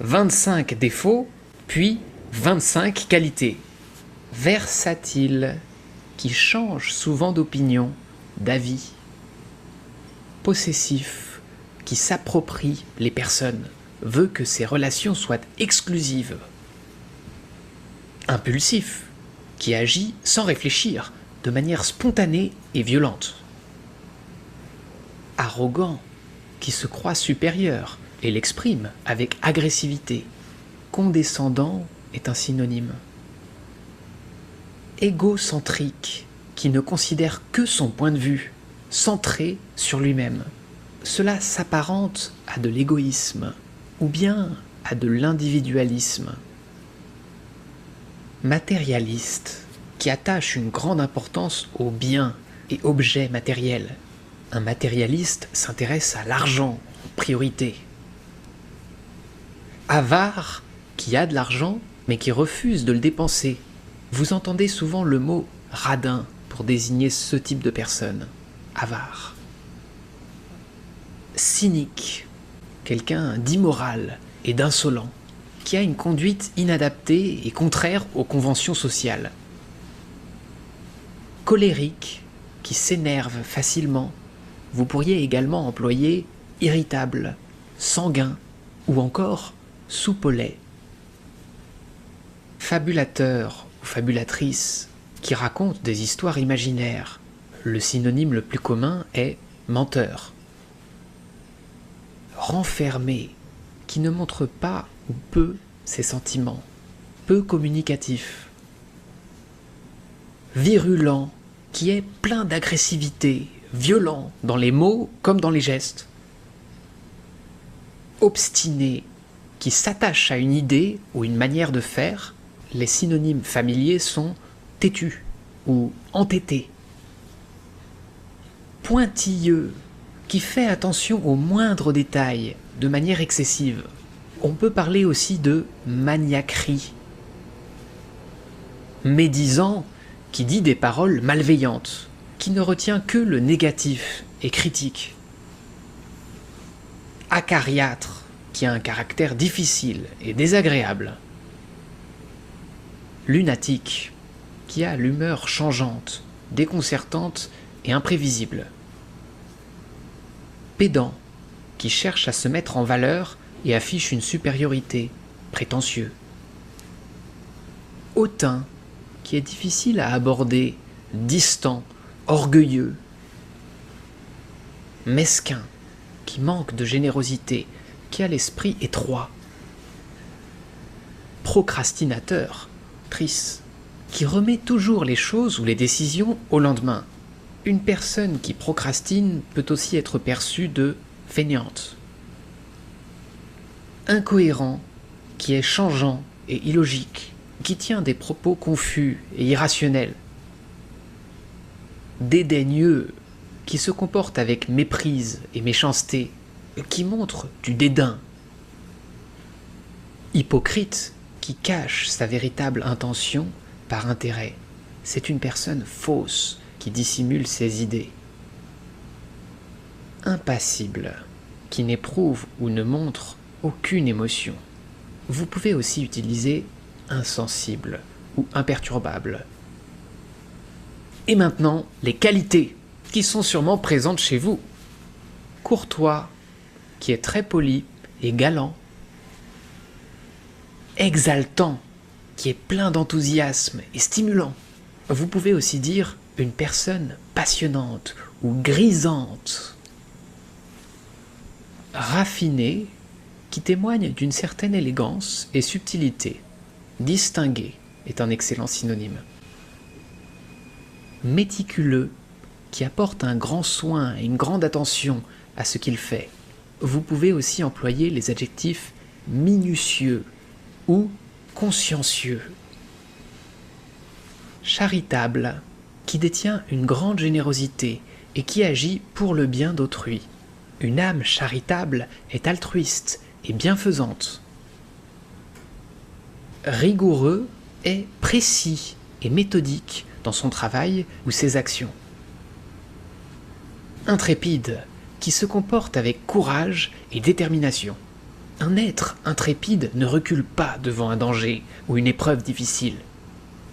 25 défauts, puis 25 qualités. Versatile, qui change souvent d'opinion, d'avis. Possessif, qui s'approprie les personnes, veut que ses relations soient exclusives. Impulsif, qui agit sans réfléchir, de manière spontanée et violente. Arrogant, qui se croit supérieur et l'exprime avec agressivité. Condescendant est un synonyme. Égocentrique, qui ne considère que son point de vue, centré sur lui-même. Cela s'apparente à de l'égoïsme, ou bien à de l'individualisme. Matérialiste, qui attache une grande importance aux biens et objets matériels. Un matérialiste s'intéresse à l'argent en priorité. Avare, qui a de l'argent, mais qui refuse de le dépenser. Vous entendez souvent le mot radin pour désigner ce type de personne. Avare. Cynique, quelqu'un d'immoral et d'insolent, qui a une conduite inadaptée et contraire aux conventions sociales. Colérique, qui s'énerve facilement. Vous pourriez également employer irritable, sanguin ou encore soupolé. Fabulateur ou fabulatrice, qui raconte des histoires imaginaires. Le synonyme le plus commun est menteur. Renfermé, qui ne montre pas ou peu ses sentiments, peu communicatif. Virulent, qui est plein d'agressivité, violent dans les mots comme dans les gestes. Obstiné, qui s'attache à une idée ou une manière de faire. Les synonymes familiers sont têtu ou entêté. Pointilleux, qui fait attention aux moindres détails de manière excessive. On peut parler aussi de maniaquerie. Médisant, qui dit des paroles malveillantes, qui ne retient que le négatif et critique. Acariâtre, qui a un caractère difficile et désagréable. Lunatique, qui a l'humeur changeante, déconcertante et imprévisible. Pédant, qui cherche à se mettre en valeur et affiche une supériorité, prétentieux. Hautain, qui est difficile à aborder, distant, orgueilleux. Mesquin, qui manque de générosité, qui a l'esprit étroit. Procrastinateur, trice, qui remet toujours les choses ou les décisions au lendemain. Une personne qui procrastine peut aussi être perçue de fainéante. Incohérent, qui est changeant et illogique, qui tient des propos confus et irrationnels. Dédaigneux, qui se comporte avec méprise et méchanceté, qui montre du dédain. Hypocrite, qui cache sa véritable intention par intérêt. C'est une personne fausse qui dissimule ses idées. Impassible, qui n'éprouve ou ne montre aucune émotion. Vous pouvez aussi utiliser insensible ou imperturbable. Et maintenant, les qualités qui sont sûrement présentes chez vous. Courtois, qui est très poli et galant. Exaltant, qui est plein d'enthousiasme et stimulant. Vous pouvez aussi dire une personne passionnante ou grisante. Raffiné, qui témoigne d'une certaine élégance et subtilité. Distingué est un excellent synonyme. Méticuleux, qui apporte un grand soin et une grande attention à ce qu'il fait. Vous pouvez aussi employer les adjectifs minutieux ou consciencieux. Charitable, qui détient une grande générosité et qui agit pour le bien d'autrui. Une âme charitable est altruiste et bienfaisante. Rigoureux est précis et méthodique dans son travail ou ses actions. Intrépide, qui se comporte avec courage et détermination. Un être intrépide ne recule pas devant un danger ou une épreuve difficile.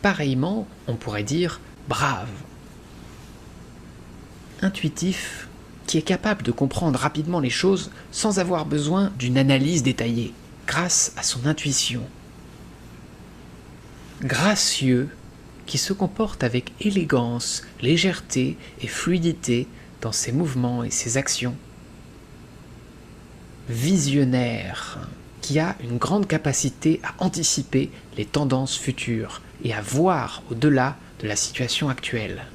Pareillement, on pourrait dire brave. Intuitif, qui est capable de comprendre rapidement les choses sans avoir besoin d'une analyse détaillée, grâce à son intuition. Gracieux, qui se comporte avec élégance, légèreté et fluidité dans ses mouvements et ses actions. Visionnaire, qui a une grande capacité à anticiper les tendances futures et à voir au-delà de la situation actuelle.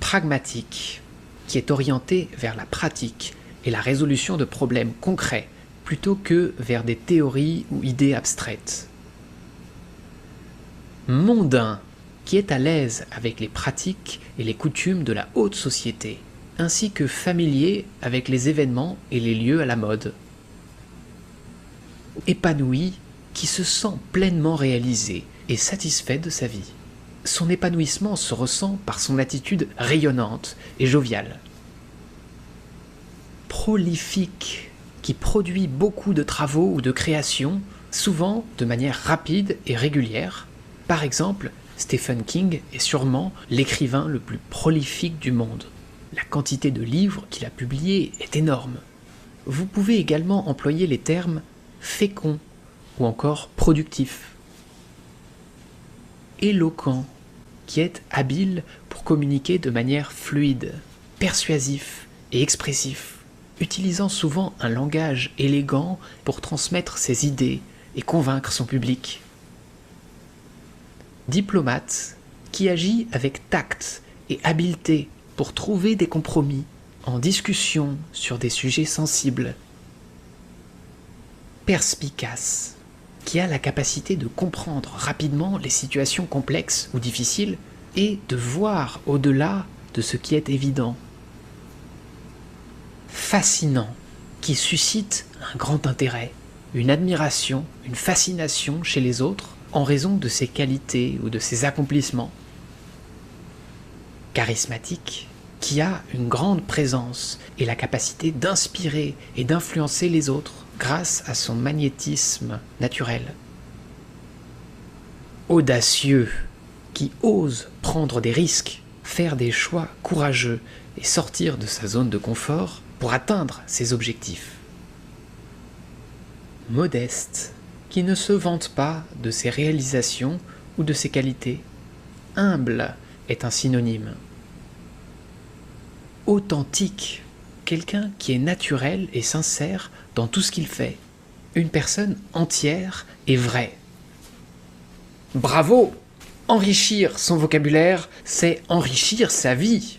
Pragmatique, qui est orienté vers la pratique et la résolution de problèmes concrets plutôt que vers des théories ou idées abstraites. Mondain, qui est à l'aise avec les pratiques et les coutumes de la haute société, ainsi que familier avec les événements et les lieux à la mode. Épanoui, qui se sent pleinement réalisé et satisfait de sa vie. Son épanouissement se ressent par son attitude rayonnante et joviale. Prolifique, qui produit beaucoup de travaux ou de créations, souvent de manière rapide et régulière. Par exemple, Stephen King est sûrement l'écrivain le plus prolifique du monde. La quantité de livres qu'il a publiés est énorme. Vous pouvez également employer les termes fécond ou encore productif. Éloquent, qui est habile pour communiquer de manière fluide, persuasif et expressif, utilisant souvent un langage élégant pour transmettre ses idées et convaincre son public. Diplomate, qui agit avec tact et habileté pour trouver des compromis en discussion sur des sujets sensibles. Perspicace, qui a la capacité de comprendre rapidement les situations complexes ou difficiles et de voir au-delà de ce qui est évident. Fascinant, qui suscite un grand intérêt, une admiration, une fascination chez les autres en raison de ses qualités ou de ses accomplissements. Charismatique, qui a une grande présence et la capacité d'inspirer et d'influencer les autres grâce à son magnétisme naturel. Audacieux, qui ose prendre des risques, faire des choix courageux et sortir de sa zone de confort pour atteindre ses objectifs. Modeste, qui ne se vante pas de ses réalisations ou de ses qualités. Humble est un synonyme. Authentique, quelqu'un qui est naturel et sincère dans tout ce qu'il fait. Une personne entière et vraie. Bravo! Enrichir son vocabulaire, c'est enrichir sa vie.